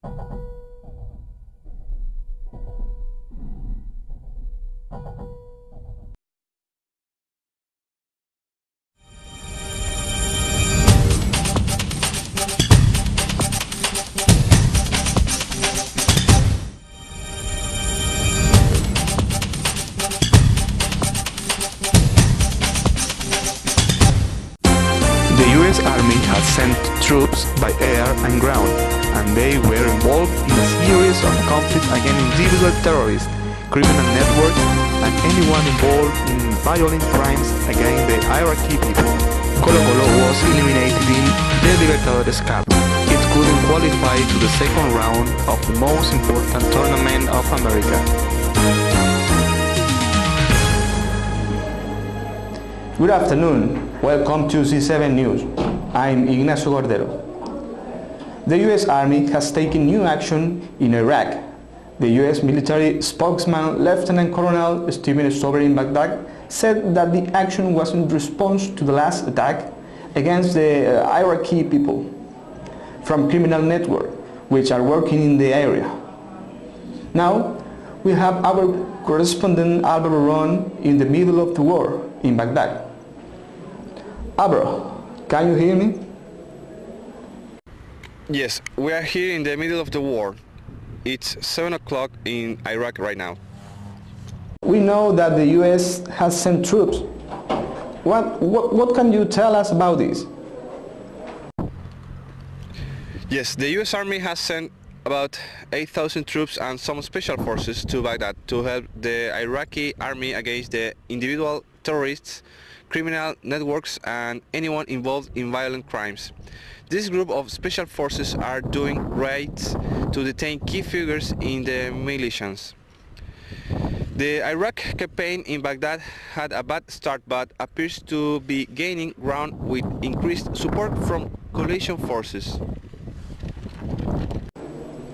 The US Army has sent troops by air and ground, and they were involved in a series of conflicts against individual terrorists, criminal networks, and anyone involved in violent crimes against the Iraqi people. Colo-Colo was eliminated in the Libertadores Cup. It couldn't qualify to the second round of the most important tournament of America. Good afternoon. Welcome to C-7 News. I'm Ignacio Cordero. The US Army has taken new action in Iraq. The US military spokesman Lieutenant Colonel Stephen Stover in Baghdad said that the action was in response to the last attack against the Iraqi people from criminal networks which are working in the area. Now we have our correspondent Alvaro Ron in the middle of the war in Baghdad. Alvaro, can you hear me? Yes, we are here in the middle of the war. It's 7 o'clock in Iraq right now. We know that the US has sent troops. What can you tell us about this? Yes, the US Army has sent about 8,000 troops and some special forces to Baghdad to help the Iraqi army against the individual terrorists, criminal networks, and anyone involved in violent crimes. This group of special forces are doing raids to detain key figures in the militias. The Iraq campaign in Baghdad had a bad start but appears to be gaining ground with increased support from coalition forces.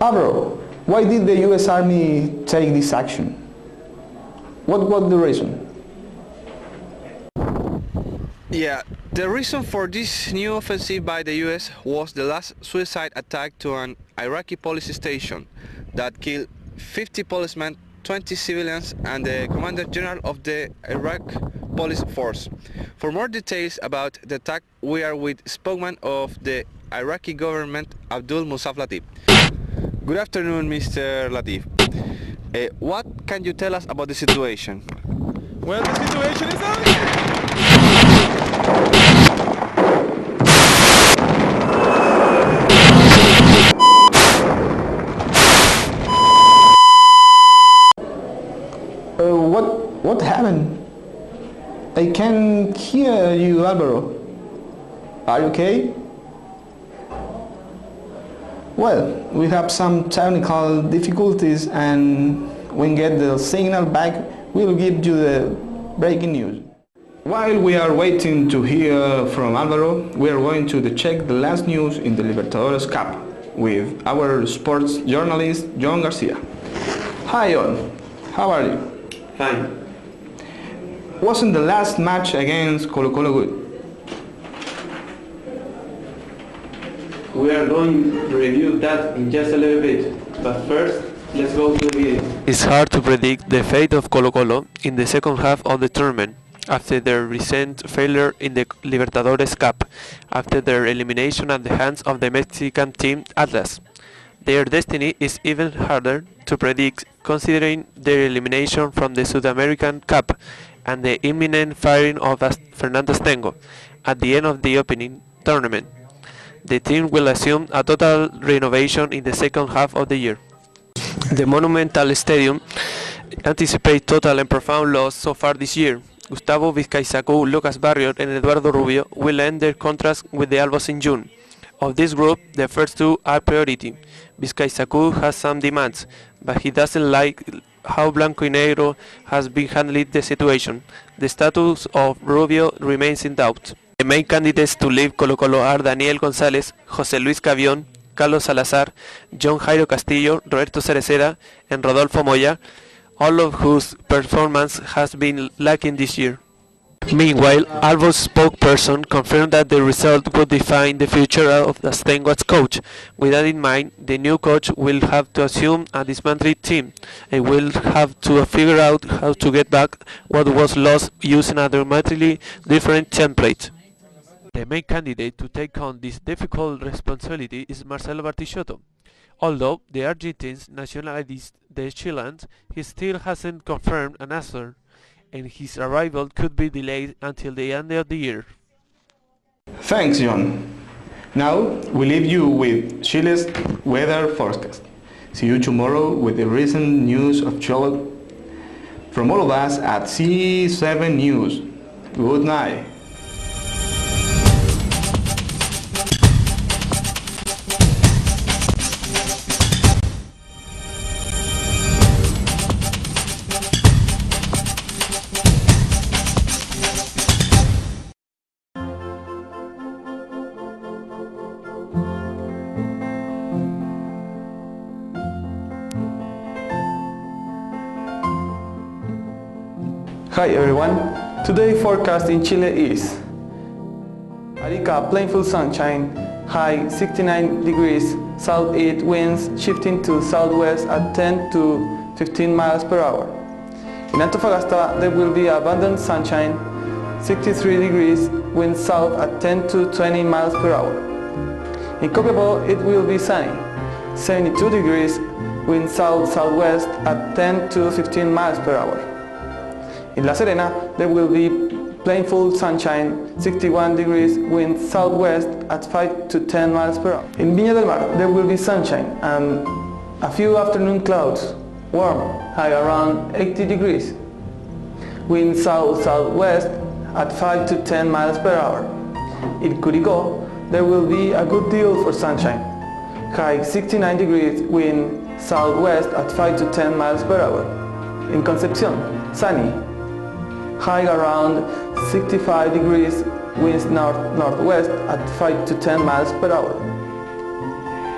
Alvaro, why did the US Army take this action? What was the reason? Yeah, the reason for this new offensive by the US was the last suicide attack to an Iraqi police station that killed 50 policemen, 20 civilians, and the Commander General of the Iraq Police Force. For more details about the attack, we are with spokesman of the Iraqi government, Abdul Musaf Latif. Good afternoon, Mr. Latif. What can you tell us about the situation? Well, the situation is What happened? I can't hear you, Alvaro. Are you okay? Well, we have some technical difficulties, and when we get the signal back, we'll give you the breaking news. While we are waiting to hear from Alvaro, we are going to check the last news in the Libertadores Cup with our sports journalist, John Garcia. Hi, John. How are you? Fine. Wasn't the last match against Colo-Colo good? We are going to review that in just a little bit, but first, let's go to the video. It's hard to predict the fate of Colo-Colo in the second half of the tournament, after their recent failure in the Libertadores Cup, after their elimination at the hands of the Mexican team Atlas. Their destiny is even harder to predict considering their elimination from the South American Cup and the imminent firing of Fernando Stengo at the end of the opening tournament. The team will assume a total renovation in the second half of the year. The Monumental Stadium anticipates total and profound loss so far this year. Gustavo Vizcaizacú, Lucas Barrios and Eduardo Rubio will end their contracts with the Albos in June. Of this group, the first two are priority. Vizcaizacú has some demands, but he doesn't like how Blanco y Negro has been handling the situation. The status of Rubio remains in doubt. The main candidates to leave Colo-Colo are Daniel González, José Luis Cavión, Carlos Salazar, John Jairo Castillo, Roberto Cereceda, and Rodolfo Moya, all of whose performance has been lacking this year. Meanwhile, Albo's spokesperson confirmed that the result would define the future of the Stenguat's coach. With that in mind, the new coach will have to assume a dismantled team and will have to figure out how to get back what was lost using a dramatically different template. The main candidate to take on this difficult responsibility is Marcelo Bartichotto. Although the Argentines nationalized the Chileans, he still hasn't confirmed an answer, and his arrival could be delayed until the end of the year. Thanks, John. Now we leave you with Chile's weather forecast. See you tomorrow with the recent news of Chile. From all of us at C-7 News, good night. Hi everyone, today forecast in Chile is Arica, plentiful sunshine, high 69 degrees, southeast winds shifting to southwest at 10 to 15 miles per hour. In Antofagasta there will be abundant sunshine, 63 degrees, wind south at 10 to 20 miles per hour. In Copiapó it will be sunny, 72 degrees, wind south-southwest at 10 to 15 miles per hour. In La Serena, there will be plentiful sunshine, 61 degrees, wind southwest at 5 to 10 miles per hour. In Viña del Mar, there will be sunshine and a few afternoon clouds, warm, high around 80 degrees. Wind south-southwest at 5 to 10 miles per hour. In Curicó, there will be a good deal for sunshine, high 69 degrees, wind southwest at 5 to 10 miles per hour. In Concepción, sunny, high around 65 degrees, winds north-northwest at 5 to 10 miles per hour.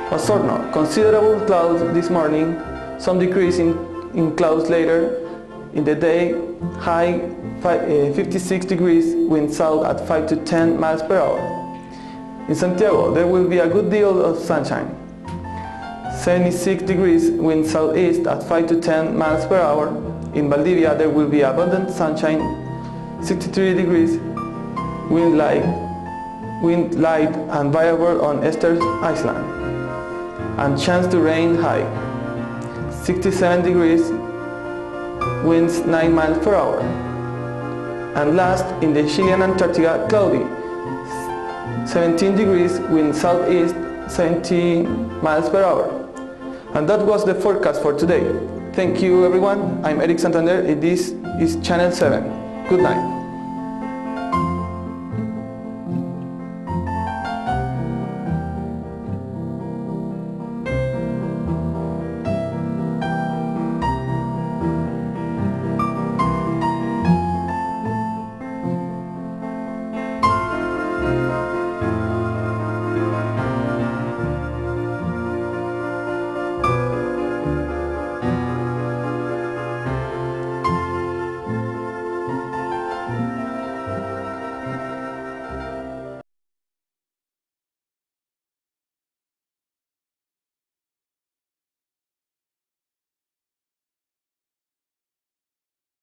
Osorno, considerable clouds this morning, some decrease in clouds later in the day, high 56 degrees, wind south at 5 to 10 miles per hour. In Santiago, there will be a good deal of sunshine, 76 degrees, wind southeast at 5 to 10 miles per hour. In Valdivia, there will be abundant sunshine, 63 degrees, wind light and variable on Easter Island, and chance to rain high, 67 degrees, winds 9 miles per hour. And last, in the Chilean Antarctica, cloudy, 17 degrees, wind southeast, 70 miles per hour. And that was the forecast for today. Thank you everyone, I'm Eric Santander and this is Channel 7. Good night.